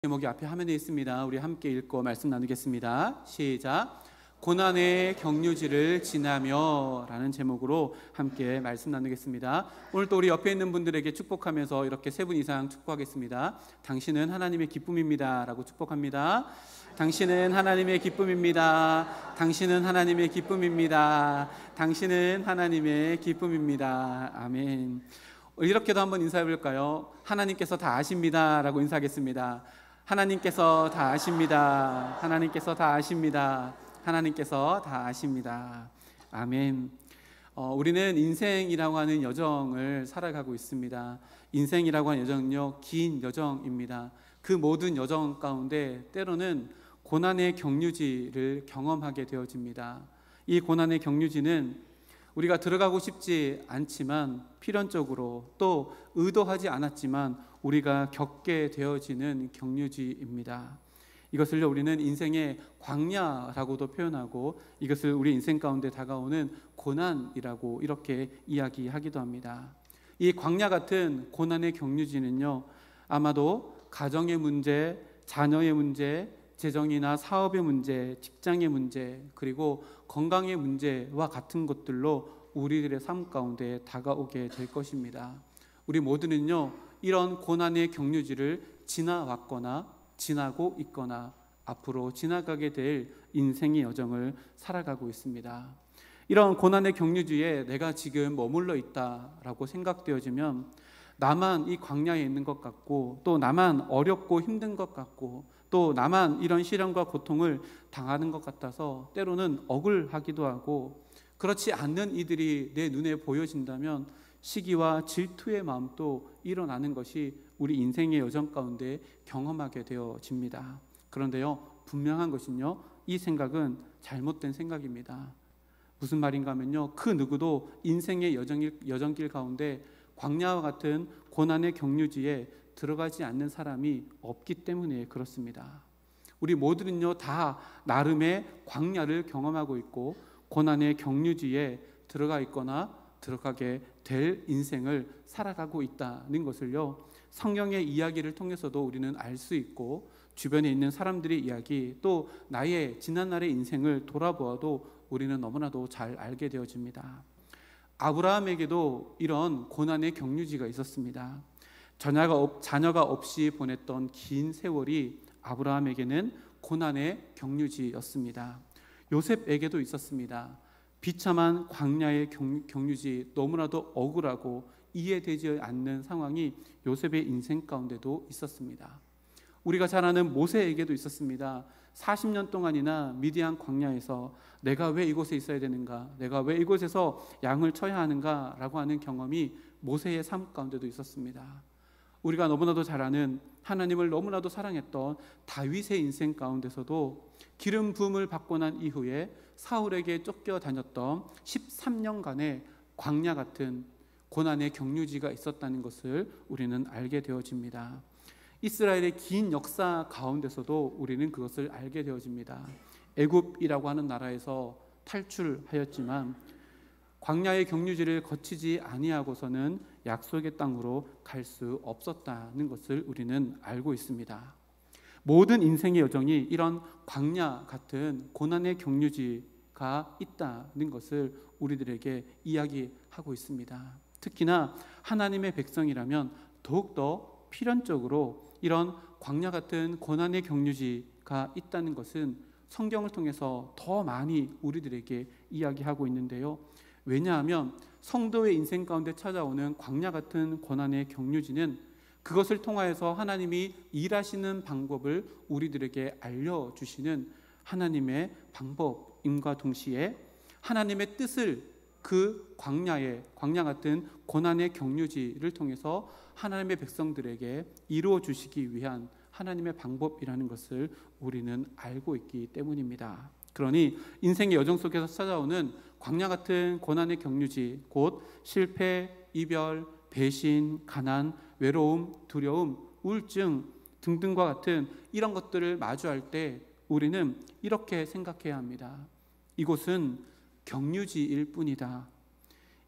제목이 앞에 화면에 있습니다. 우리 함께 읽고 말씀 나누겠습니다. 시작. 고난의 경유지를 지나며 라는 제목으로 함께 말씀 나누겠습니다. 오늘 또 우리 옆에 있는 분들에게 축복하면서 이렇게 세 분 이상 축복하겠습니다. 당신은 하나님의 기쁨입니다 라고 축복합니다. 당신은 하나님의 기쁨입니다. 당신은 하나님의 기쁨입니다. 당신은 하나님의 기쁨입니다. 아멘. 이렇게도 한번 인사해 볼까요? 하나님께서 다 아십니다 라고 인사하겠습니다. 하나님께서 다 아십니다. 하나님께서 다 아십니다. 하나님께서 다 아십니다. 아멘. 우리는 인생이라고 하는 여정을 살아가고 있습니다. 인생이라고 하는 여정은요, 긴 여정입니다. 그 모든 여정 가운데 때로는 고난의 경유지를 경험하게 되어집니다. 이 고난의 경유지는 우리가 들어가고 싶지 않지만 필연적으로 또 의도하지 않았지만 우리가 겪게 되어지는 경유지입니다. 이것을 우리는 인생의 광야라고도 표현하고 이것을 우리 인생 가운데 다가오는 고난이라고 이렇게 이야기하기도 합니다. 이 광야 같은 고난의 경유지는요, 아마도 가정의 문제, 자녀의 문제, 재정이나 사업의 문제, 직장의 문제, 그리고 건강의 문제와 같은 것들로 우리들의 삶 가운데 다가오게 될 것입니다. 우리 모두는요, 이런 고난의 경유지를 지나왔거나 지나고 있거나 앞으로 지나가게 될 인생의 여정을 살아가고 있습니다. 이런 고난의 경유지에 내가 지금 머물러 있다라고 생각되어지면 나만 이 광야에 있는 것 같고, 또 나만 어렵고 힘든 것 같고, 또 나만 이런 시련과 고통을 당하는 것 같아서 때로는 억울하기도 하고, 그렇지 않는 이들이 내 눈에 보여진다면 시기와 질투의 마음도 일어나는 것이 우리 인생의 여정 가운데 경험하게 되어집니다. 그런데요, 분명한 것은요, 이 생각은 잘못된 생각입니다. 무슨 말인가 하면요, 그 누구도 인생의 여정길 가운데 광야와 같은 고난의 경유지에 들어가지 않는 사람이 없기 때문에 그렇습니다. 우리 모두는요, 다 나름의 광야를 경험하고 있고 고난의 경유지에 들어가 있거나 들어가게 될 인생을 살아가고 있다는 것을요, 성경의 이야기를 통해서도 우리는 알 수 있고, 주변에 있는 사람들의 이야기, 또 나의 지난날의 인생을 돌아보아도 우리는 너무나도 잘 알게 되어집니다. 아브라함에게도 이런 고난의 경유지가 있었습니다. 자녀가 없이 보냈던 긴 세월이 아브라함에게는 고난의 경유지였습니다. 요셉에게도 있었습니다. 비참한 광야의 경유지, 너무나도 억울하고 이해되지 않는 상황이 요셉의 인생 가운데도 있었습니다. 우리가 잘 아는 모세에게도 있었습니다. 40년 동안이나 미디안 광야에서 내가 왜 이곳에 있어야 되는가, 내가 왜 이곳에서 양을 쳐야 하는가 라고 하는 경험이 모세의 삶 가운데도 있었습니다. 우리가 너무나도 잘 아는 하나님을 너무나도 사랑했던 다윗의 인생 가운데서도 기름 부음을 받고 난 이후에 사울에게 쫓겨다녔던 13년간의 광야 같은 고난의 경유지가 있었다는 것을 우리는 알게 되어집니다. 이스라엘의 긴 역사 가운데서도 우리는 그것을 알게 되어집니다. 애굽이라고 하는 나라에서 탈출하였지만 광야의 경유지를 거치지 아니하고서는 약속의 땅으로 갈 수 없었다는 것을 우리는 알고 있습니다. 모든 인생의 여정이 이런 광야 같은 고난의 경유지가 있다는 것을 우리들에게 이야기하고 있습니다. 특히나 하나님의 백성이라면 더욱더 필연적으로 이런 광야 같은 고난의 경유지가 있다는 것은 성경을 통해서 더 많이 우리들에게 이야기하고 있는데요. 왜냐하면 성도의 인생 가운데 찾아오는 광야 같은 고난의 경유지는 그것을 통하여서 하나님이 일하시는 방법을 우리들에게 알려주시는 하나님의 방법임과 동시에 하나님의 뜻을 그 광야 같은 고난의 경유지를 통해서 하나님의 백성들에게 이루어 주시기 위한 하나님의 방법이라는 것을 우리는 알고 있기 때문입니다. 그러니 인생의 여정 속에서 찾아오는 광야 같은 고난의 경유지, 곧 실패, 이별, 배신, 가난, 외로움, 두려움, 우울증 등등과 같은 이런 것들을 마주할 때 우리는 이렇게 생각해야 합니다. 이곳은 경유지일 뿐이다.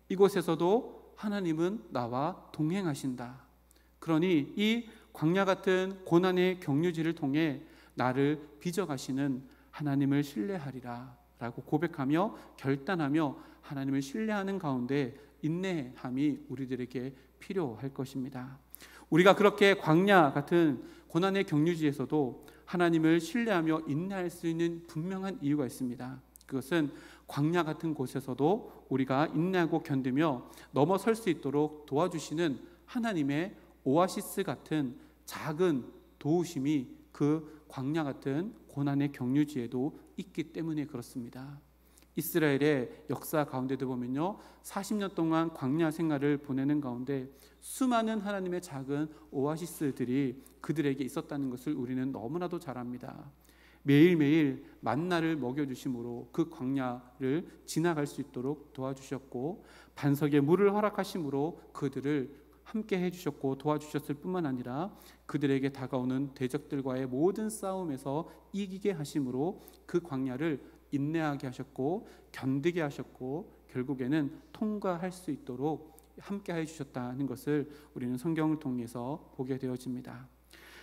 이곳에서도 하나님은 나와 동행하신다. 그러니 이 광야 같은 고난의 경유지를 통해 나를 빚어가시는 하나님을 신뢰하리라 라고 고백하며 결단하며 하나님을 신뢰하는 가운데 인내함이 우리들에게 필요할 것입니다. 우리가 그렇게 광야 같은 고난의 경유지에서도 하나님을 신뢰하며 인내할 수 있는 분명한 이유가 있습니다. 그것은 광야 같은 곳에서도 우리가 인내하고 견디며 넘어설 수 있도록 도와주시는 하나님의 오아시스 같은 작은 도우심이 그 광야 같은 고난의 경유지에도 있기 때문에 그렇습니다. 이스라엘의 역사 가운데도 보면요, 40년 동안 광야 생활을 보내는 가운데 수많은 하나님의 작은 오아시스들이 그들에게 있었다는 것을 우리는 너무나도 잘 압니다. 매일매일 만나를 먹여주심으로 그 광야를 지나갈 수 있도록 도와주셨고, 반석에 물을 허락하심으로 그들을 함께 해주셨고 도와주셨을 뿐만 아니라 그들에게 다가오는 대적들과의 모든 싸움에서 이기게 하심으로 그 광야를 인내하게 하셨고 견디게 하셨고 결국에는 통과할 수 있도록 함께 해주셨다는 것을 우리는 성경을 통해서 보게 되어집니다.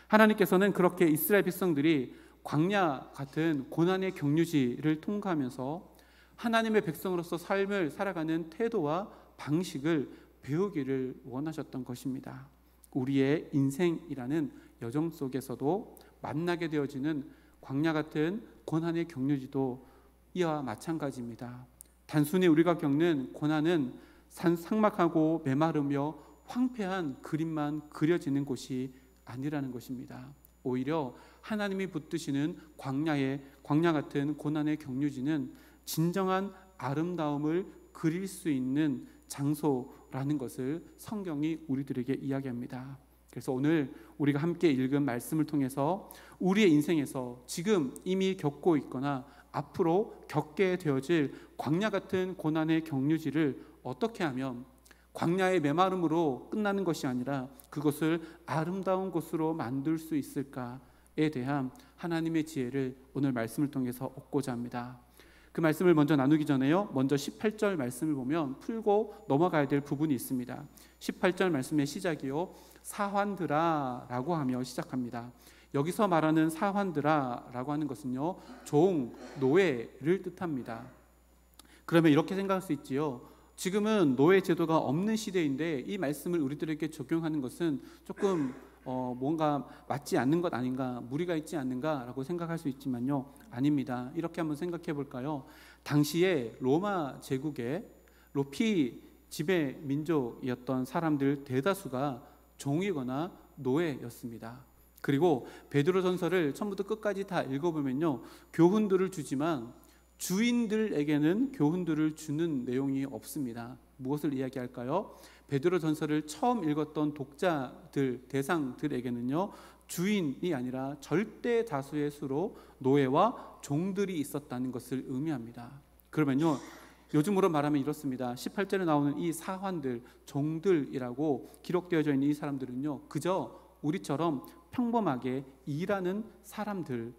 하나님께서는 그렇게 이스라엘 백성들이 광야 같은 고난의 경유지를 통과하면서 하나님의 백성으로서 삶을 살아가는 태도와 방식을 배우기를 원하셨던 것입니다. 우리의 인생이라는 여정 속에서도 만나게 되어지는 광야 같은 고난의 경유지도 이와 마찬가지입니다. 단순히 우리가 겪는 고난은 삭막하고 메마르며 황폐한 그림만 그려지는 곳이 아니라는 것입니다. 오히려 하나님이 붙드시는 광야 같은 고난의 경유지는 진정한 아름다움을 그릴 수 있는 장소라는 것을 성경이 우리들에게 이야기합니다. 그래서 오늘 우리가 함께 읽은 말씀을 통해서 우리의 인생에서 지금 이미 겪고 있거나 앞으로 겪게 되어질 광야 같은 고난의 경유지를 어떻게 하면 광야의 메마름으로 끝나는 것이 아니라 그것을 아름다운 곳으로 만들 수 있을까에 대한 하나님의 지혜를 오늘 말씀을 통해서 얻고자 합니다. 그 말씀을 먼저 나누기 전에요, 먼저 18절 말씀을 보면 풀고 넘어가야 될 부분이 있습니다. 18절 말씀의 시작이요, 사환들아 라고 하며 시작합니다. 여기서 말하는 사환들아 라고 하는 것은요, 종, 노예를 뜻합니다. 그러면 이렇게 생각할 수 있지요, 지금은 노예 제도가 없는 시대인데 이 말씀을 우리들에게 적용하는 것은 조금 뭔가 맞지 않는 것 아닌가, 무리가 있지 않는가 라고 생각할 수 있지만요, 아닙니다. 이렇게 한번 생각해 볼까요? 당시에 로마 제국의 로피 지배 민족이었던 사람들 대다수가 종이거나 노예였습니다. 그리고 베드로전서를 처음부터 끝까지 다 읽어보면요, 교훈들을 주지만 주인들에게는 교훈들을 주는 내용이 없습니다. 무엇을 이야기할까요? 베드로전서를 처음 읽었던 독자들, 대상들에게는요, 주인이 아니라 절대 다수의 수로 노예와 종들이 있었다는 것을 의미합니다. 그러면요, 요즘으로 말하면 이렇습니다. 18절에 나오는 이 사환들, 종들이라고 기록되어져 있는 이 사람들은요, 그저 우리처럼 평범하게 일하는 사람들을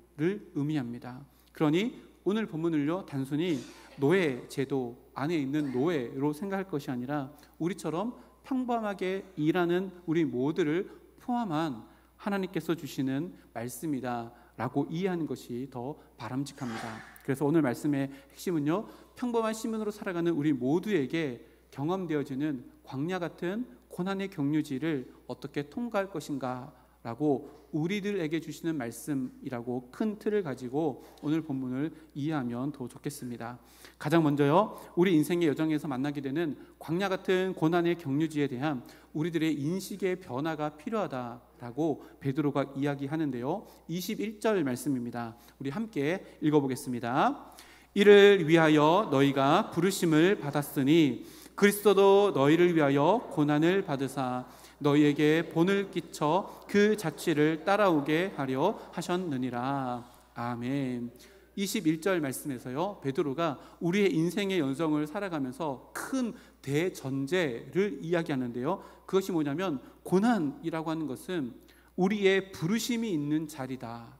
의미합니다. 그러니 오늘 본문을요, 단순히 노예 제도 안에 있는 노예로 생각할 것이 아니라 우리처럼 평범하게 일하는 우리 모두를 포함한 하나님께서 주시는 말씀이다 라고 이해하는 것이 더 바람직합니다. 그래서 오늘 말씀의 핵심은요, 평범한 시민으로 살아가는 우리 모두에게 경험되어지는 광야 같은 고난의 경유지를 어떻게 통과할 것인가 라고 우리들에게 주시는 말씀이라고 큰 틀을 가지고 오늘 본문을 이해하면 더 좋겠습니다. 가장 먼저요, 우리 인생의 여정에서 만나게 되는 광야 같은 고난의 경유지에 대한 우리들의 인식의 변화가 필요하다라고 베드로가 이야기하는데요, 21절 말씀입니다. 우리 함께 읽어보겠습니다. 이를 위하여 너희가 부르심을 받았으니 그리스도도 너희를 위하여 고난을 받으사 너희에게 본을 끼쳐 그 자취를 따라오게 하려 하셨느니라. 아멘. 21절 말씀에서요, 베드로가 우리의 인생의 여정을 살아가면서 큰 대전제를 이야기하는데요, 그것이 뭐냐면 고난이라고 하는 것은 우리의 부르심이 있는 자리다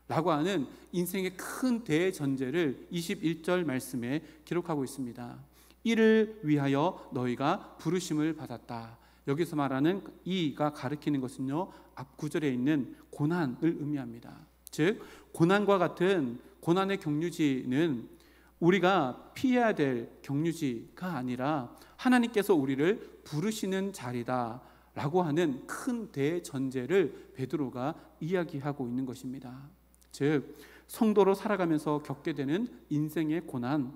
라고 하는 인생의 큰 대전제를 21절 말씀에 기록하고 있습니다. 이를 위하여 너희가 부르심을 받았다. 여기서 말하는 이가 가리키는 것은요, 앞 구절에 있는 고난을 의미합니다. 즉 고난과 같은 고난의 경유지는 우리가 피해야 될 경유지가 아니라 하나님께서 우리를 부르시는 자리다라고 하는 큰 대전제를 베드로가 이야기하고 있는 것입니다. 즉 성도로 살아가면서 겪게 되는 인생의 고난,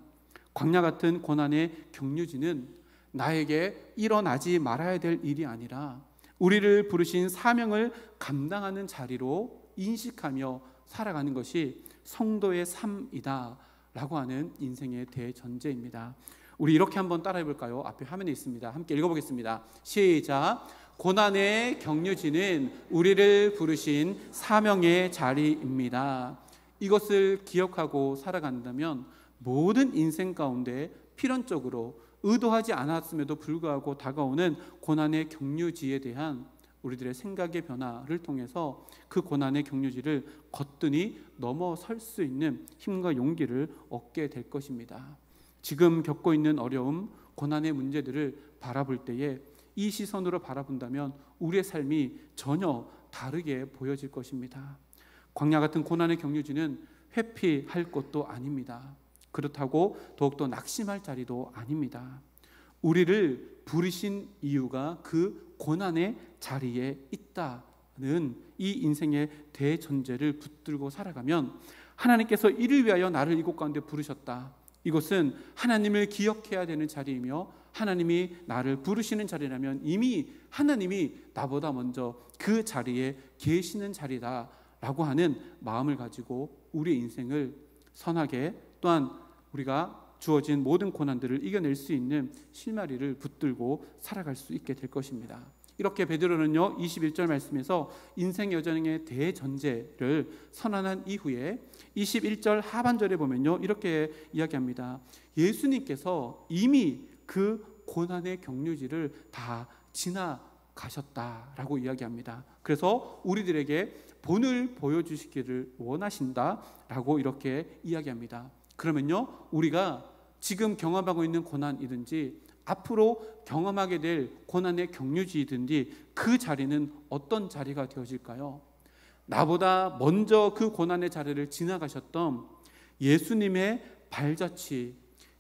광야 같은 고난의 경유지는 나에게 일어나지 말아야 될 일이 아니라 우리를 부르신 사명을 감당하는 자리로 인식하며 살아가는 것이 성도의 삶이다 라고 하는 인생의 대전제입니다. 우리 이렇게 한번 따라해 볼까요? 앞에 화면에 있습니다. 함께 읽어보겠습니다. 시작. 고난의 경유지는 우리를 부르신 사명의 자리입니다. 이것을 기억하고 살아간다면 모든 인생 가운데 필연적으로 의도하지 않았음에도 불구하고 다가오는 고난의 경유지에 대한 우리들의 생각의 변화를 통해서 그 고난의 경유지를 거뜬히 넘어설 수 있는 힘과 용기를 얻게 될 것입니다. 지금 겪고 있는 어려움, 고난의 문제들을 바라볼 때에 이 시선으로 바라본다면 우리의 삶이 전혀 다르게 보여질 것입니다. 광야 같은 고난의 경유지는 회피할 것도 아닙니다. 그렇다고 더욱더 낙심할 자리도 아닙니다. 우리를 부르신 이유가 그 고난의 자리에 있다는 이 인생의 대전제를 붙들고 살아가면 하나님께서 이를 위하여 나를 이곳 가운데 부르셨다. 이것은 하나님을 기억해야 되는 자리이며 하나님이 나를 부르시는 자리라면 이미 하나님이 나보다 먼저 그 자리에 계시는 자리다 라고 하는 마음을 가지고 우리의 인생을 선하게 또한 우리가 주어진 모든 고난들을 이겨낼 수 있는 실마리를 붙들고 살아갈 수 있게 될 것입니다. 이렇게 베드로는요 21절 말씀에서 인생 여정의 대전제를 선언한 이후에 21절 하반절에 보면요 이렇게 이야기합니다. 예수님께서 이미 그 고난의 경유지를 다 지나가셨다라고 이야기합니다. 그래서 우리들에게 본을 보여주시기를 원하신다라고 이렇게 이야기합니다. 그러면요 우리가 지금 경험하고 있는 고난이든지 앞으로 경험하게 될 고난의 경유지이든지 그 자리는 어떤 자리가 되어질까요? 나보다 먼저 그 고난의 자리를 지나가셨던 예수님의 발자취,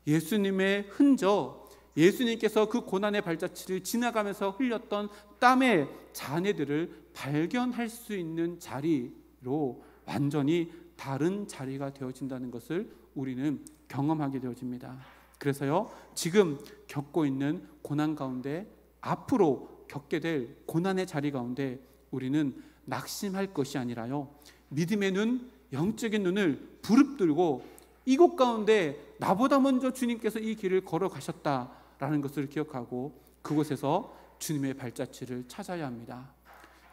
예수님의 흔적, 예수님께서 그 고난의 발자취를 지나가면서 흘렸던 땀의 잔해들을 발견할 수 있는 자리로 완전히 다른 자리가 되어진다는 것을 우리는 경험하게 되어집니다. 그래서요 지금 겪고 있는 고난 가운데 앞으로 겪게 될 고난의 자리 가운데 우리는 낙심할 것이 아니라요 믿음의 눈, 영적인 눈을 부릅뜨고 이곳 가운데 나보다 먼저 주님께서 이 길을 걸어가셨다라는 것을 기억하고 그곳에서 주님의 발자취를 찾아야 합니다.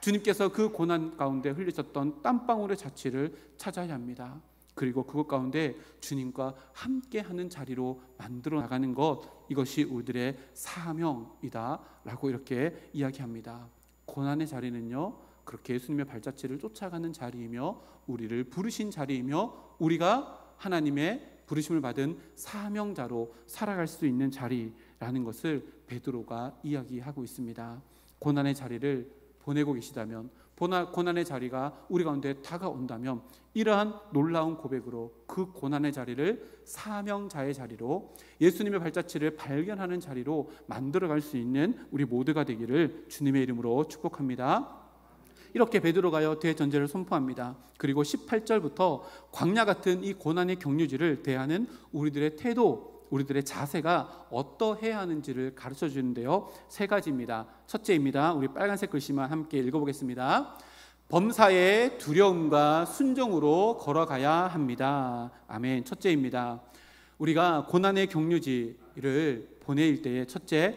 주님께서 그 고난 가운데 흘리셨던 땀방울의 자취를 찾아야 합니다. 그리고 그것 가운데 주님과 함께하는 자리로 만들어 나가는 것, 이것이 우리들의 사명이다 라고 이렇게 이야기합니다. 고난의 자리는요 그렇게 예수님의 발자취를 쫓아가는 자리이며 우리를 부르신 자리이며 우리가 하나님의 부르심을 받은 사명자로 살아갈 수 있는 자리라는 것을 베드로가 이야기하고 있습니다. 고난의 자리를 보내고 계시다면, 고난의 자리가 우리 가운데 다가온다면 이러한 놀라운 고백으로 그 고난의 자리를 사명자의 자리로, 예수님의 발자취를 발견하는 자리로 만들어갈 수 있는 우리 모두가 되기를 주님의 이름으로 축복합니다. 이렇게 베드로가요 대전제를 선포합니다. 그리고 18절부터 광야 같은 이 고난의 경유지를 대하는 우리들의 태도, 우리들의 자세가 어떠해야 하는지를 가르쳐 주는데요 3가지입니다. 첫째입니다. 우리 빨간색 글씨만 함께 읽어보겠습니다. 범사의 두려움과 순종으로 걸어가야 합니다. 아멘. 첫째입니다. 우리가 고난의 경유지를 보낼 때에 첫째,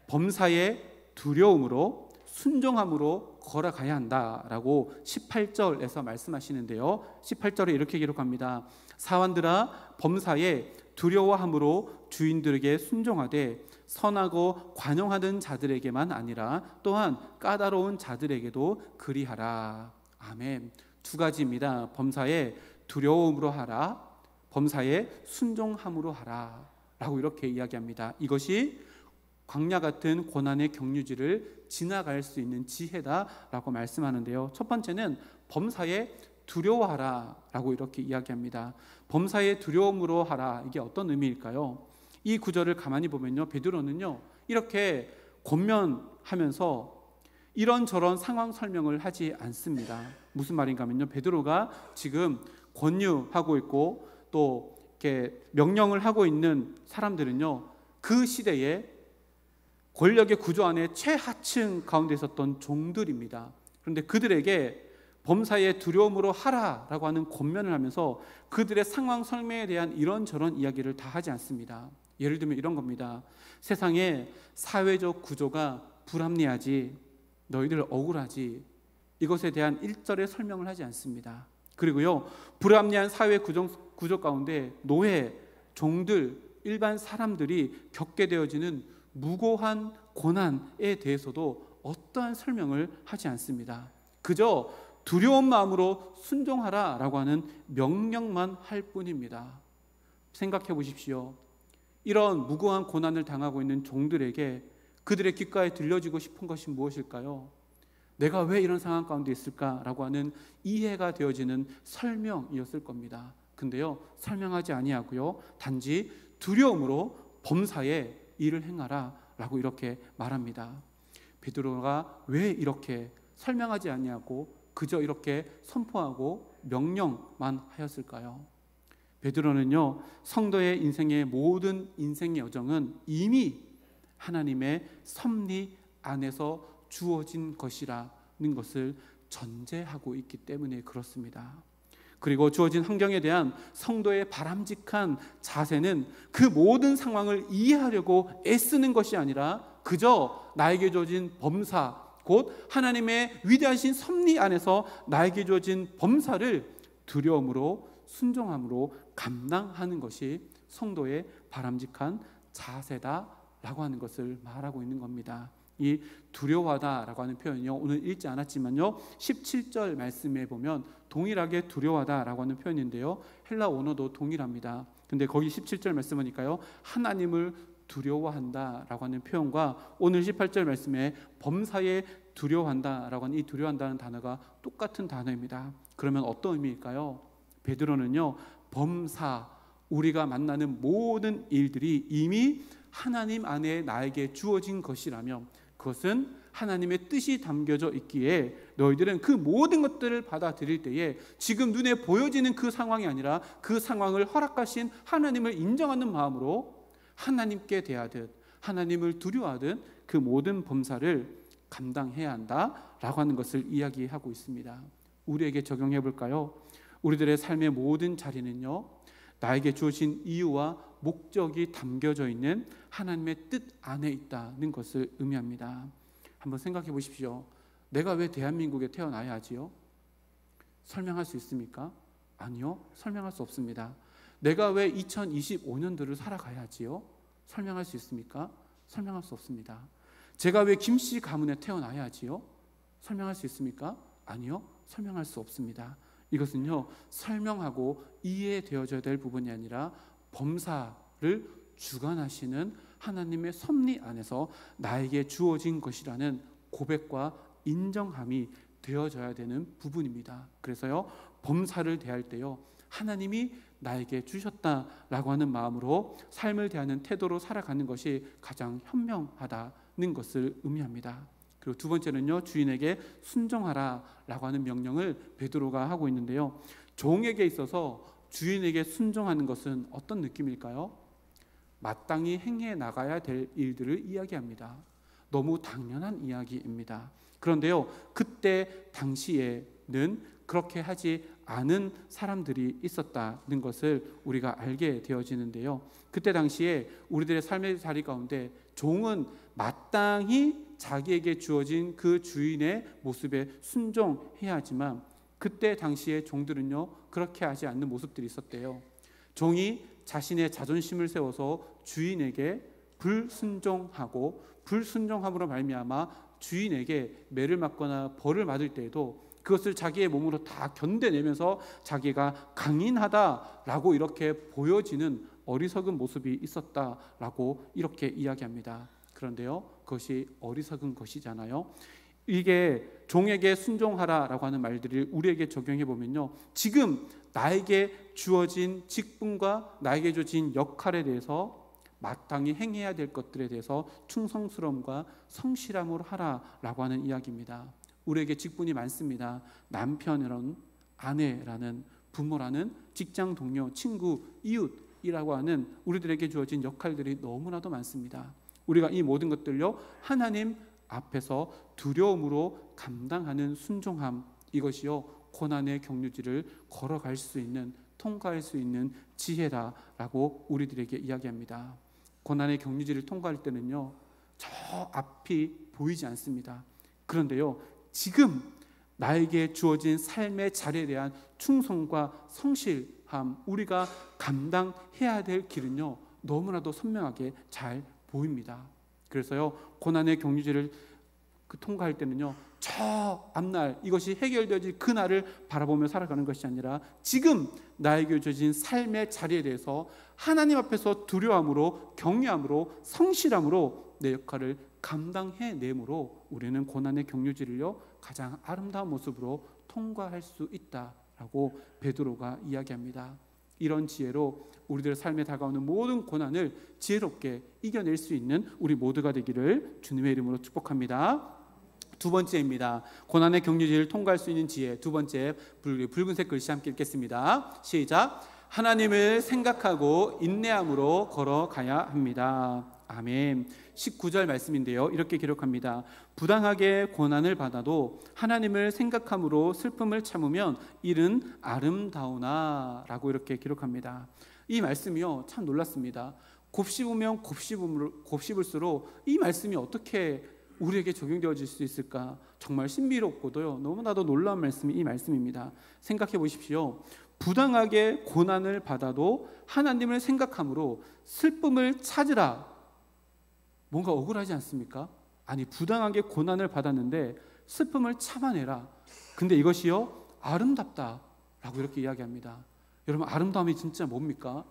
범사의 두려움으로 순종함으로 걸어가야 한다라고 18절에서 말씀하시는데요 18절에 이렇게 기록합니다. 사환들아, 범사에 두려워함으로 주인들에게 순종하되 선하고 관용하는 자들에게만 아니라 또한 까다로운 자들에게도 그리하라. 아멘. 2가지입니다. 범사에 두려움으로 하라, 범사에 순종함으로 하라 라고 이렇게 이야기합니다. 이것이 광야 같은 고난의 경유지를 지나갈 수 있는 지혜다라고 말씀하는데요. 첫 번째는 범사에 두려워하라 라고 이렇게 이야기합니다. 범사에 두려움으로 하라, 이게 어떤 의미일까요? 이 구절을 가만히 보면요, 베드로는요 이렇게 권면하면서 이런저런 상황 설명을 하지 않습니다. 무슨 말인가 하면요, 베드로가 지금 권유하고 있고 또 이렇게 명령을 하고 있는 사람들은요, 그 시대에 권력의 구조 안에 최하층 가운데 있었던 종들입니다. 그런데 그들에게 범사에 두려움으로 하라라고 하는 권면을 하면서 그들의 상황 설명에 대한 이런저런 이야기를 다 하지 않습니다. 예를 들면 이런 겁니다. 세상의 사회적 구조가 불합리하지, 너희들 억울하지, 이것에 대한 일절의 설명을 하지 않습니다. 그리고요, 불합리한 사회 구조 가운데 노예, 종들, 일반 사람들이 겪게 되어지는 무고한 고난에 대해서도 어떠한 설명을 하지 않습니다. 그저 두려운 마음으로 순종하라 라고 하는 명령만 할 뿐입니다. 생각해 보십시오. 이런 무고한 고난을 당하고 있는 종들에게 그들의 귓가에 들려주고 싶은 것이 무엇일까요? 내가 왜 이런 상황 가운데 있을까라고 하는 이해가 되어지는 설명이었을 겁니다. 근데요, 설명하지 아니하고요, 단지 두려움으로 범사에 일을 행하라 라고 이렇게 말합니다. 베드로가 왜 이렇게 설명하지 아니하고 그저 이렇게 선포하고 명령만 하였을까요? 베드로는요, 성도의 인생의 모든 인생의 여정은 이미 하나님의 섭리 안에서 주어진 것이라는 것을 전제하고 있기 때문에 그렇습니다. 그리고 주어진 환경에 대한 성도의 바람직한 자세는 그 모든 상황을 이해하려고 애쓰는 것이 아니라 그저 나에게 주어진 범사, 곧 하나님의 위대하신 섭리 안에서 나에게 주어진 범사를 두려움으로 순종함으로 감당하는 것이 성도의 바람직한 자세다라고 하는 것을 말하고 있는 겁니다. 이 두려워하다라고 하는 표현이요, 오늘 읽지 않았지만요 17절 말씀에 보면 동일하게 두려워하다라고 하는 표현인데요, 헬라 원어도 동일합니다. 근데 거기 17절 말씀 보니까요, 하나님을 두려워한다라고 하는 표현과 오늘 18절 말씀에 범사에 두려워한다라고 하는 이 두려워한다는 단어가 똑같은 단어입니다. 그러면 어떤 의미일까요? 베드로는요, 범사, 우리가 만나는 모든 일들이 이미 하나님 안에 나에게 주어진 것이라면 그것은 하나님의 뜻이 담겨져 있기에 너희들은 그 모든 것들을 받아들일 때에 지금 눈에 보여지는 그 상황이 아니라 그 상황을 허락하신 하나님을 인정하는 마음으로 하나님께 대하듯 하나님을 두려워하듯 그 모든 범사를 감당해야 한다라고 하는 것을 이야기하고 있습니다. 우리에게 적용해 볼까요? 우리들의 삶의 모든 자리는요, 나에게 주어진 이유와 목적이 담겨져 있는 하나님의 뜻 안에 있다는 것을 의미합니다. 한번 생각해 보십시오. 내가 왜 대한민국에 태어나야 하지요? 설명할 수 있습니까? 아니요, 설명할 수 없습니다. 내가 왜 2025년도를 살아가야 하지요? 설명할 수 있습니까? 설명할 수 없습니다. 제가 왜 김씨 가문에 태어나야 하지요? 설명할 수 있습니까? 아니요, 설명할 수 없습니다. 이것은요, 설명하고 이해되어져야 될 부분이 아니라 범사를 주관하시는 하나님의 섭리 안에서 나에게 주어진 것이라는 고백과 인정함이 되어져야 되는 부분입니다. 그래서요, 범사를 대할 때요, 하나님이 나에게 주셨다라고 하는 마음으로 삶을 대하는 태도로 살아가는 것이 가장 현명하다는 것을 의미합니다. 그리고 두 번째는요, 주인에게 순종하라라고 하는 명령을 베드로가 하고 있는데요, 종에게 있어서 주인에게 순종하는 것은 어떤 느낌일까요? 마땅히 행해 나가야 될 일들을 이야기합니다. 너무 당연한 이야기입니다. 그런데요, 그때 당시에는 그렇게 하지 않은 사람들이 있었다는 것을 우리가 알게 되어지는데요, 그때 당시에 우리들의 삶의 자리 가운데 종은 마땅히 자기에게 주어진 그 주인의 모습에 순종해야 하지만 그때 당시에 종들은요, 그렇게 하지 않는 모습들이 있었대요. 종이 자신의 자존심을 세워서 주인에게 불순종하고 불순종함으로 말미암아 주인에게 매를 맞거나 벌을 맞을 때에도 그것을 자기의 몸으로 다 견뎌내면서 자기가 강인하다라고 이렇게 보여지는 어리석은 모습이 있었다라고 이렇게 이야기합니다. 그런데요, 그것이 어리석은 것이잖아요. 이게 종에게 순종하라라고 하는 말들을 우리에게 적용해 보면요, 지금 나에게 주어진 직분과 나에게 주어진 역할에 대해서 마땅히 행해야 될 것들에 대해서 충성스러움과 성실함으로 하라라고 하는 이야기입니다. 우리에게 직분이 많습니다. 남편이라는, 아내라는, 부모라는, 직장 동료, 친구, 이웃이라고 하는 우리들에게 주어진 역할들이 너무나도 많습니다. 우리가 이 모든 것들요, 하나님 앞에서 두려움으로 감당하는 순종함, 이것이요 고난의 경유지를 걸어갈 수 있는, 통과할 수 있는 지혜다라고 우리들에게 이야기합니다. 고난의 경유지를 통과할 때는요, 저 앞이 보이지 않습니다. 그런데요, 지금 나에게 주어진 삶의 자리에 대한 충성과 성실함, 우리가 감당해야 될 길은요, 너무나도 선명하게 잘 보입니다. 그래서요, 고난의 경유지를 통과할 때는요, 저 앞날, 이것이 해결되어질 그날을 바라보며 살아가는 것이 아니라 지금 나에게 주어진 삶의 자리에 대해서 하나님 앞에서 두려움으로, 경외함으로, 성실함으로 내 역할을 감당해내므로 우리는 고난의 경유지를요 가장 아름다운 모습으로 통과할 수 있다라고 베드로가 이야기합니다. 이런 지혜로 우리들의 삶에 다가오는 모든 고난을 지혜롭게 이겨낼 수 있는 우리 모두가 되기를 주님의 이름으로 축복합니다. 두 번째입니다. 고난의 경유지를 통과할 수 있는 지혜. 두 번째, 붉은색 글씨 함께 읽겠습니다. 시작. 하나님을 생각하고 인내함으로 걸어가야 합니다. 아멘. 19절 말씀인데요, 이렇게 기록합니다. 부당하게 고난을 받아도 하나님을 생각함으로 슬픔을 참으면 이는 아름다우나 라고 이렇게 기록합니다. 이 말씀이요 참 놀랐습니다. 곱씹으면 곱씹을수록 이 말씀이 어떻게 우리에게 적용되어질 수 있을까? 정말 신비롭고도요 너무나도 놀라운 말씀이 이 말씀입니다. 생각해 보십시오. 부당하게 고난을 받아도 하나님을 생각함으로 슬픔을 찾으라. 뭔가 억울하지 않습니까? 아니, 부당하게 고난을 받았는데 슬픔을 참아내라. 근데 이것이요 아름답다라고 이렇게 이야기합니다. 여러분, 아름다움이 진짜 뭡니까?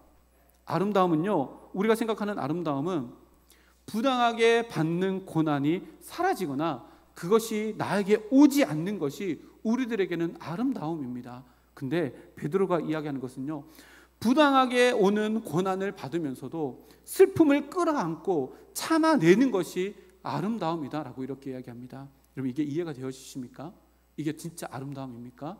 아름다움은요, 우리가 생각하는 아름다움은 부당하게 받는 고난이 사라지거나 그것이 나에게 오지 않는 것이 우리들에게는 아름다움입니다. 근데 베드로가 이야기하는 것은요, 부당하게 오는 고난을 받으면서도 슬픔을 끌어안고 참아내는 것이 아름다움이다 라고 이렇게 이야기합니다. 여러분, 이게 이해가 되어지십니까? 이게 진짜 아름다움입니까?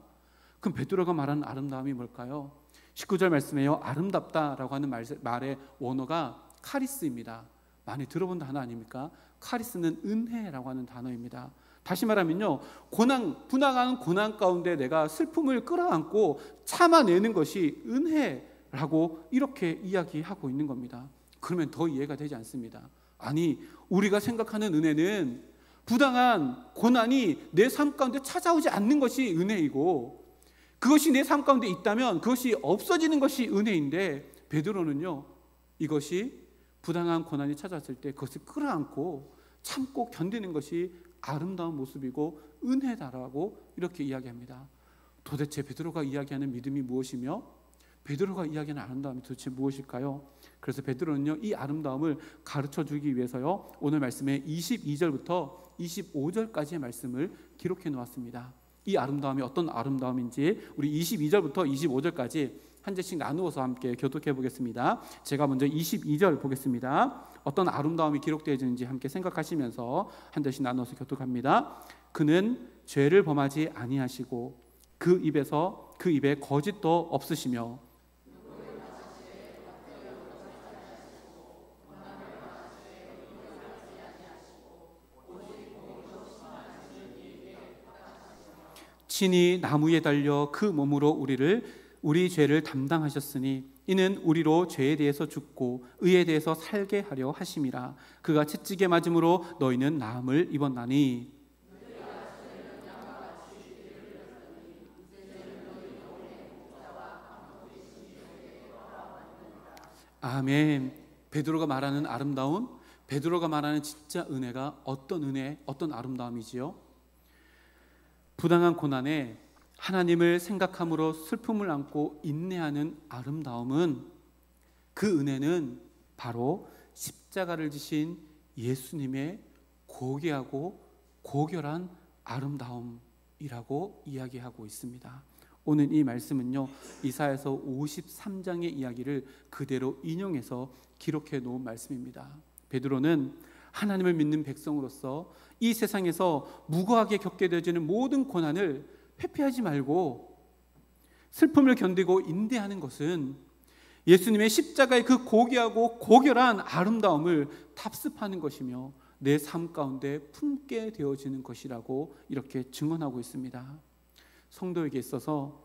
그럼 베드로가 말하는 아름다움이 뭘까요? 19절 말씀에요, 아름답다라고 하는 말의 원어가 카리스입니다. 많이 들어본 단어 아닙니까? 카리스는 은혜라고 하는 단어입니다. 다시 말하면요, 부당한 고난 가운데 내가 슬픔을 끌어안고 참아내는 것이 은혜라고 이렇게 이야기하고 있는 겁니다. 그러면 더 이해가 되지 않습니다. 아니, 우리가 생각하는 은혜는 부당한 고난이 내 삶 가운데 찾아오지 않는 것이 은혜이고, 그것이 내 삶 가운데 있다면 그것이 없어지는 것이 은혜인데, 베드로는요 이것이 부당한 고난이 찾아왔을 때 그것을 끌어안고 참고 견디는 것이 아름다운 모습이고 은혜다라고 이렇게 이야기합니다. 도대체 베드로가 이야기하는 믿음이 무엇이며 베드로가 이야기하는 아름다움이 도대체 무엇일까요? 그래서 베드로는요, 이 아름다움을 가르쳐 주기 위해서요, 오늘 말씀에 22절부터 25절까지의 말씀을 기록해 놓았습니다. 이 아름다움이 어떤 아름다움인지 우리 22절부터 25절까지 한 절씩 나누어서 함께 교독해 보겠습니다. 제가 먼저 22절 보겠습니다. 어떤 아름다움이 기록되어지는지 함께 생각하시면서 한 절씩 나누어서 교독합니다. 그는 죄를 범하지 아니하시고 그 입에 거짓도 없으시며 친히 나무에 달려 그 몸으로 우리 죄를 담당하셨으니 이는 우리로 죄에 대해서 죽고 의에 대해서 살게 하려 하심이라. 그가 채찍에 맞음으로 너희는 나음을 입었나니. 아멘. 베드로가 말하는 아름다움, 베드로가 말하는 진짜 은혜가 어떤 은혜, 어떤 아름다움이지요? 부당한 고난에 하나님을 생각함으로 슬픔을 안고 인내하는 아름다움은, 그 은혜는 바로 십자가를 지신 예수님의 고귀하고 고결한 아름다움이라고 이야기하고 있습니다. 오늘 이 말씀은요, 이사야서 53장의 이야기를 그대로 인용해서 기록해 놓은 말씀입니다. 베드로는 하나님을 믿는 백성으로서 이 세상에서 무고하게 겪게 되어지는 모든 고난을 회피하지 말고 슬픔을 견디고 인내하는 것은 예수님의 십자가의 그 고귀하고 고결한 아름다움을 답습하는 것이며 내 삶 가운데 품게 되어지는 것이라고 이렇게 증언하고 있습니다. 성도에게 있어서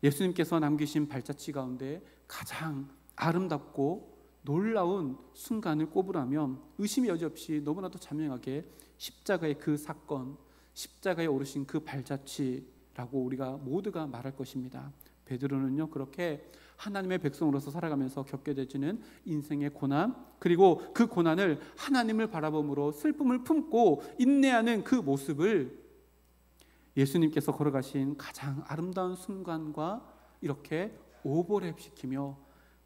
예수님께서 남기신 발자취 가운데 가장 아름답고 놀라운 순간을 꼽으라면 의심이 여지없이 너무나도 자명하게 십자가의 그 사건, 십자가에 오르신 그 발자취라고 우리가 모두가 말할 것입니다. 베드로는요, 그렇게 하나님의 백성으로서 살아가면서 겪게 되지는 인생의 고난, 그리고 그 고난을 하나님을 바라봄으로 슬픔을 품고 인내하는 그 모습을 예수님께서 걸어가신 가장 아름다운 순간과 이렇게 오버랩시키며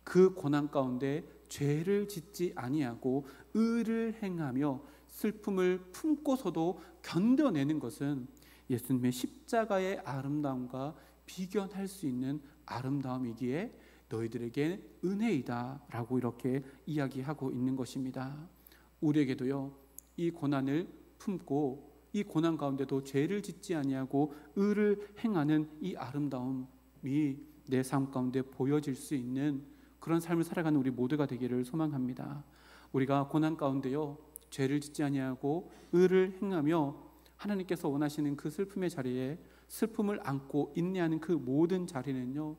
그 고난 가운데 죄를 짓지 아니하고 의를 행하며 슬픔을 품고서도 견뎌내는 것은 예수님의 십자가의 아름다움과 비견할 수 있는 아름다움이기에 너희들에게 은혜이다 라고 이렇게 이야기하고 있는 것입니다. 우리에게도요, 이 고난을 품고 이 고난 가운데도 죄를 짓지 아니하고 의를 행하는 이 아름다움이 내 삶 가운데 보여질 수 있는 그런 삶을 살아가는 우리 모두가 되기를 소망합니다. 우리가 고난 가운데요, 죄를 짓지 아니하고 의를 행하며 하나님께서 원하시는 그 슬픔의 자리에 슬픔을 안고 인내하는 그 모든 자리는요,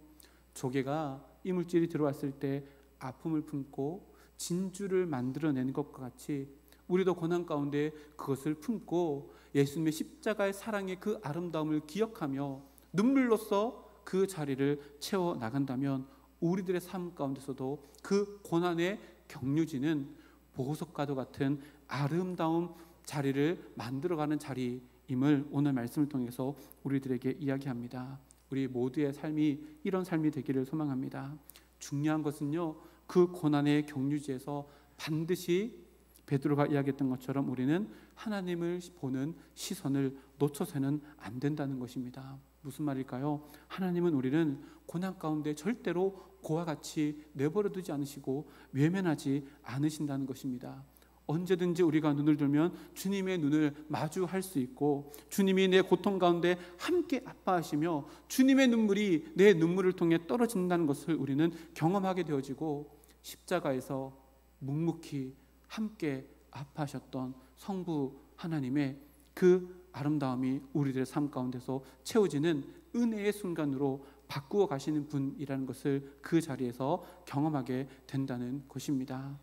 조개가 이물질이 들어왔을 때 아픔을 품고 진주를 만들어내는 것과 같이 우리도 고난 가운데 그것을 품고 예수님의 십자가의 사랑의 그 아름다움을 기억하며 눈물로써 그 자리를 채워 나간다면 우리들의 삶 가운데서도 그 고난의 경유지는 보석과도 같은 아름다운 자리를 만들어가는 자리임을 오늘 말씀을 통해서 우리들에게 이야기합니다. 우리 모두의 삶이 이런 삶이 되기를 소망합니다. 중요한 것은요, 그 고난의 경유지에서 반드시 베드로가 이야기했던 것처럼 우리는 하나님을 보는 시선을 놓쳐서는 안 된다는 것입니다. 무슨 말일까요? 하나님은 우리는 고난 가운데 절대로 고와 같이 내버려두지 않으시고 외면하지 않으신다는 것입니다. 언제든지 우리가 눈을 들면 주님의 눈을 마주할 수 있고 주님이 내 고통 가운데 함께 아파하시며 주님의 눈물이 내 눈물을 통해 떨어진다는 것을 우리는 경험하게 되어지고 십자가에서 묵묵히 함께 아파하셨던 성부 하나님의 그 아름다움이 우리들의 삶 가운데서 채워지는 은혜의 순간으로 바꾸어 가시는 분이라는 것을 그 자리에서 경험하게 된다는 것입니다.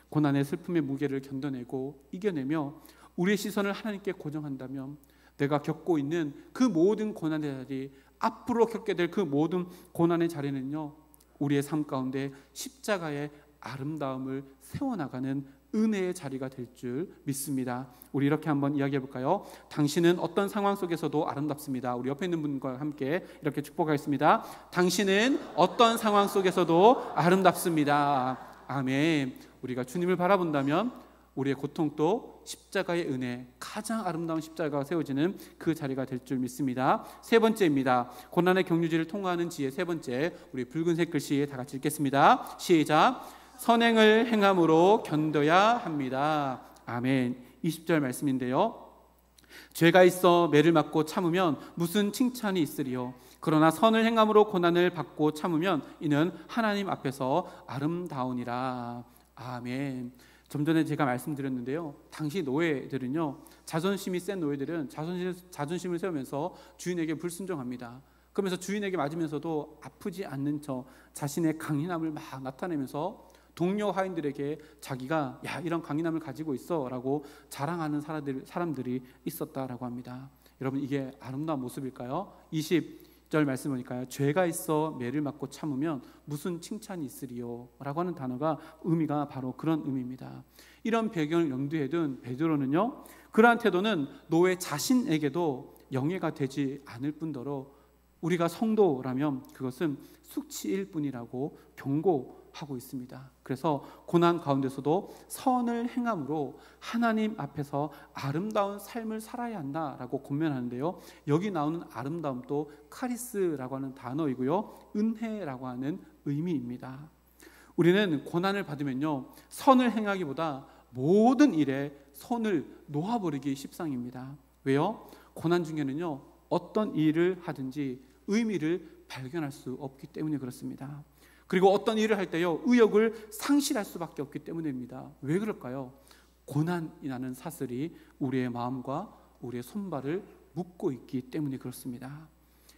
고난의 슬픔의 무게를 견뎌내고 이겨내며 우리의 시선을 하나님께 고정한다면 내가 겪고 있는 그 모든 고난의 자리, 앞으로 겪게 될 그 모든 고난의 자리는요, 우리의 삶 가운데 십자가의 아름다움을 세워나가는 은혜의 자리가 될 줄 믿습니다. 우리 이렇게 한번 이야기해 볼까요? 당신은 어떤 상황 속에서도 아름답습니다. 우리 옆에 있는 분과 함께 이렇게 축복하겠습니다. 당신은 어떤 상황 속에서도 아름답습니다. 아멘. 우리가 주님을 바라본다면 우리의 고통도 십자가의 은혜, 가장 아름다운 십자가가 세워지는 그 자리가 될 줄 믿습니다. 세 번째입니다. 고난의 경유지를 통과하는 지혜 세 번째, 우리 붉은색 글씨 다 같이 읽겠습니다. 시작. 선행을 행함으로 견뎌야 합니다. 아멘. 20절 말씀인데요, 죄가 있어 매를 맞고 참으면 무슨 칭찬이 있으리요. 그러나 선을 행함으로 고난을 받고 참으면 이는 하나님 앞에서 아름다우니라. 아멘. 좀 전에 제가 말씀드렸는데요, 당시 노예들은요, 자존심이 센 노예들은 자존심을 세우면서 주인에게 불순종합니다. 그러면서 주인에게 맞으면서도 아프지 않는 척 자신의 강인함을 막 나타내면서 동료 하인들에게 자기가 야 이런 강인함을 가지고 있어 라고 자랑하는 사람들이 있었다라고 합니다. 여러분, 이게 아름다운 모습일까요? 20절 말씀 보니까요, 죄가 있어 매를 맞고 참으면 무슨 칭찬이 있으리요 라고 하는 단어가 의미가 바로 그런 의미입니다. 이런 배경을 염두에 둔 베드로는요, 그러한 태도는 노예 자신에게도 영예가 되지 않을 뿐더러 우리가 성도라면 그것은 숙치일 뿐이라고 경고하고 있습니다. 그래서 고난 가운데서도 선을 행함으로 하나님 앞에서 아름다운 삶을 살아야 한다라고 권면하는데요, 여기 나오는 아름다움도 카리스라고 하는 단어이고요, 은혜라고 하는 의미입니다. 우리는 고난을 받으면요, 선을 행하기보다 모든 일에 손을 놓아버리기 십상입니다. 왜요? 고난 중에는요, 어떤 일을 하든지 의미를 발견할 수 없기 때문에 그렇습니다. 그리고 어떤 일을 할 때요, 의욕을 상실할 수밖에 없기 때문입니다. 왜 그럴까요? 고난이라는 사슬이 우리의 마음과 우리의 손발을 묶고 있기 때문에 그렇습니다.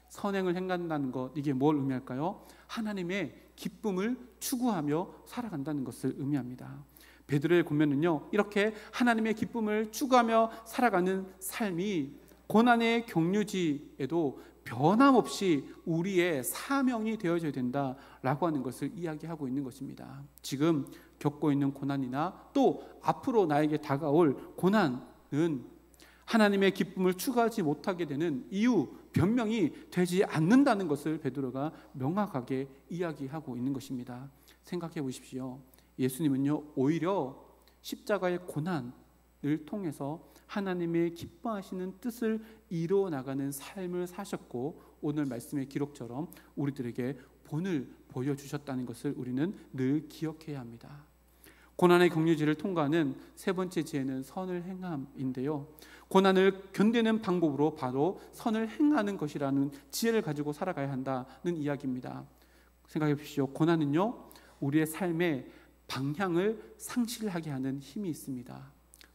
선행을 행한다는 것, 이게 뭘 의미할까요? 하나님의 기쁨을 추구하며 살아간다는 것을 의미합니다. 베드로의 권면은요, 이렇게 하나님의 기쁨을 추구하며 살아가는 삶이 고난의 경유지에도 변함없이 우리의 사명이 되어져야 된다라고 하는 것을 이야기하고 있는 것입니다. 지금 겪고 있는 고난이나 또 앞으로 나에게 다가올 고난은 하나님의 기쁨을 추구하지 못하게 되는 이유, 변명이 되지 않는다는 것을 베드로가 명확하게 이야기하고 있는 것입니다. 생각해 보십시오. 예수님은요, 오히려 십자가의 고난을 통해서 하나님의 기뻐하시는 뜻을 이루어 나가는 삶을 사셨고, 오늘 말씀의 기록처럼 우리들에게 본을 보여주셨다는 것을 우리는 늘 기억해야 합니다. 고난의 경유지를 통과하는 세 번째 지혜는 선을 행함인데요, 고난을 견디는 방법으로 바로 선을 행하는 것이라는 지혜를 가지고 살아가야 한다는 이야기입니다. 생각해 보십시오. 고난은요, 우리의 삶의 방향을 상실하게 하는 힘이 있습니다.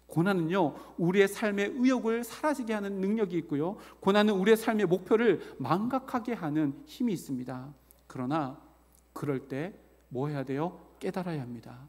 고난은요, 우리의 삶의 의욕을 사라지게 하는 능력이 있고요, 고난은 우리의 삶의 목표를 망각하게 하는 힘이 있습니다. 그러나 그럴 때 뭐 해야 돼요? 깨달아야 합니다.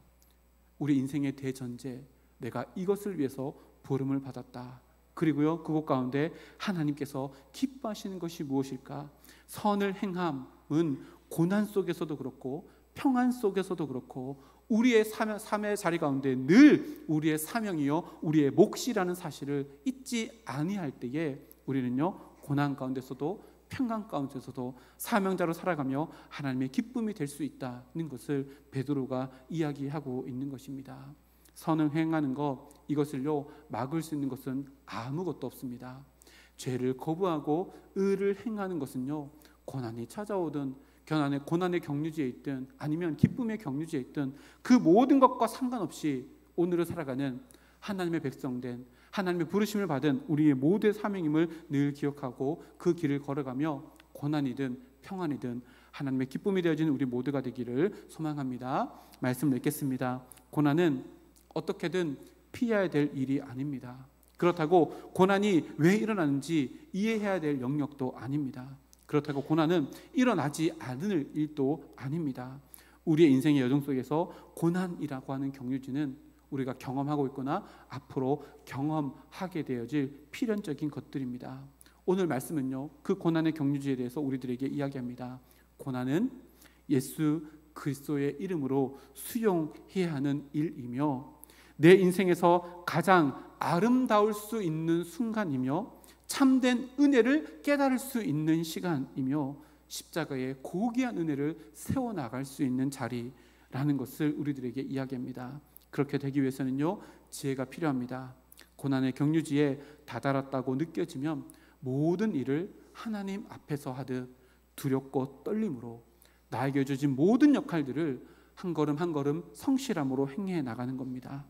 우리 인생의 대전제, 내가 이것을 위해서 부름을 받았다. 그리고요, 그것 가운데 하나님께서 기뻐하시는 것이 무엇일까? 선을 행함은 고난 속에서도 그렇고 평안 속에서도 그렇고 우리의 삶의 자리 가운데 늘 우리의 사명이요, 우리의 몫이라는 사실을 잊지 아니할 때에 우리는요, 고난 가운데서도 평강 가운데서도 사명자로 살아가며 하나님의 기쁨이 될 수 있다는 것을 베드로가 이야기하고 있는 것입니다. 선을 행하는 것, 이것을요, 막을 수 있는 것은 아무것도 없습니다. 죄를 거부하고 의를 행하는 것은요, 고난이 찾아오든 고난의 경유지에 있든 아니면 기쁨의 경유지에 있든 그 모든 것과 상관없이 오늘을 살아가는 하나님의 백성된, 하나님의 부르심을 받은 우리의 모두의 사명임을 늘 기억하고 그 길을 걸어가며 고난이든 평안이든 하나님의 기쁨이 되어지는 우리 모두가 되기를 소망합니다. 말씀 읽겠습니다. 고난은 어떻게든 피해야 될 일이 아닙니다. 그렇다고 고난이 왜 일어나는지 이해해야 될 영역도 아닙니다. 그렇다고 고난은 일어나지 않을 일도 아닙니다. 우리의 인생의 여정 속에서 고난이라고 하는 경유지는 우리가 경험하고 있거나 앞으로 경험하게 되어질 필연적인 것들입니다. 오늘 말씀은요, 그 고난의 경유지에 대해서 우리들에게 이야기합니다. 고난은 예수 그리스도의 이름으로 수용해야 하는 일이며 내 인생에서 가장 아름다울 수 있는 순간이며 참된 은혜를 깨달을 수 있는 시간이며 십자가의 고귀한 은혜를 세워나갈 수 있는 자리라는 것을 우리들에게 이야기합니다. 그렇게 되기 위해서는요, 지혜가 필요합니다. 고난의 경유지에 다다랐다고 느껴지면 모든 일을 하나님 앞에서 하듯 두렵고 떨림으로 나에게 주어진 모든 역할들을 한 걸음 한 걸음 성실함으로 행해 나가는 겁니다.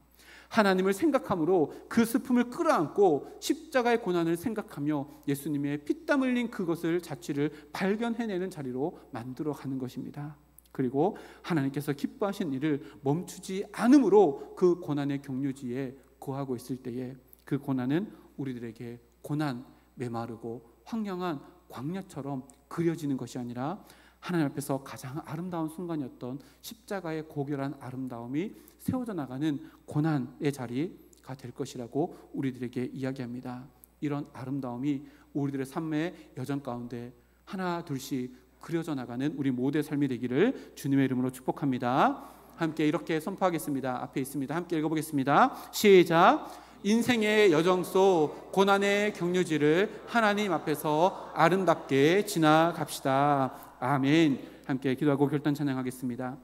하나님을 생각함으로 그 슬픔을 끌어안고 십자가의 고난을 생각하며 예수님의 피땀 흘린 그것을 자취를 발견해내는 자리로 만들어가는 것입니다. 그리고 하나님께서 기뻐하신 일을 멈추지 않음으로 그 고난의 경유지에 거하고 있을 때에 그 고난은 우리들에게 고난, 메마르고 황량한 광야처럼 그려지는 것이 아니라 하나님 앞에서 가장 아름다운 순간이었던 십자가의 고결한 아름다움이 세워져 나가는 고난의 자리가 될 것이라고 우리들에게 이야기합니다. 이런 아름다움이 우리들의 삶의 여정 가운데 하나 둘씩 그려져 나가는 우리 모두의 삶이 되기를 주님의 이름으로 축복합니다. 함께 이렇게 선포하겠습니다. 앞에 있습니다. 함께 읽어보겠습니다. 시작. 인생의 여정 속 고난의 경유지를 하나님 앞에서 아름답게 지나갑시다. 아멘. 함께 기도하고 결단 찬양하겠습니다.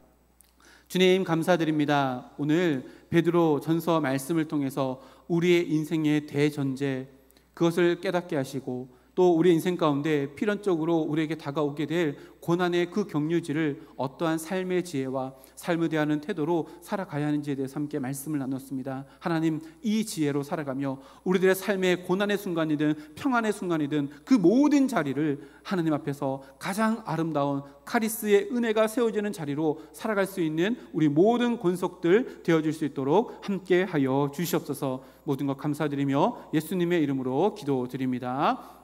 주님 감사드립니다. 오늘 베드로 전서 말씀을 통해서 우리의 인생의 대전제, 그것을 깨닫게 하시고 또 우리 인생 가운데 필연적으로 우리에게 다가오게 될 고난의 그 경유지를 어떠한 삶의 지혜와 삶을 대하는 태도로 살아가야 하는지에 대해서 함께 말씀을 나눴습니다. 하나님, 이 지혜로 살아가며 우리들의 삶의 고난의 순간이든 평안의 순간이든 그 모든 자리를 하나님 앞에서 가장 아름다운 카리스의 은혜가 세워지는 자리로 살아갈 수 있는 우리 모든 권속들 되어줄 수 있도록 함께 하여 주시옵소서. 모든 것 감사드리며 예수님의 이름으로 기도드립니다.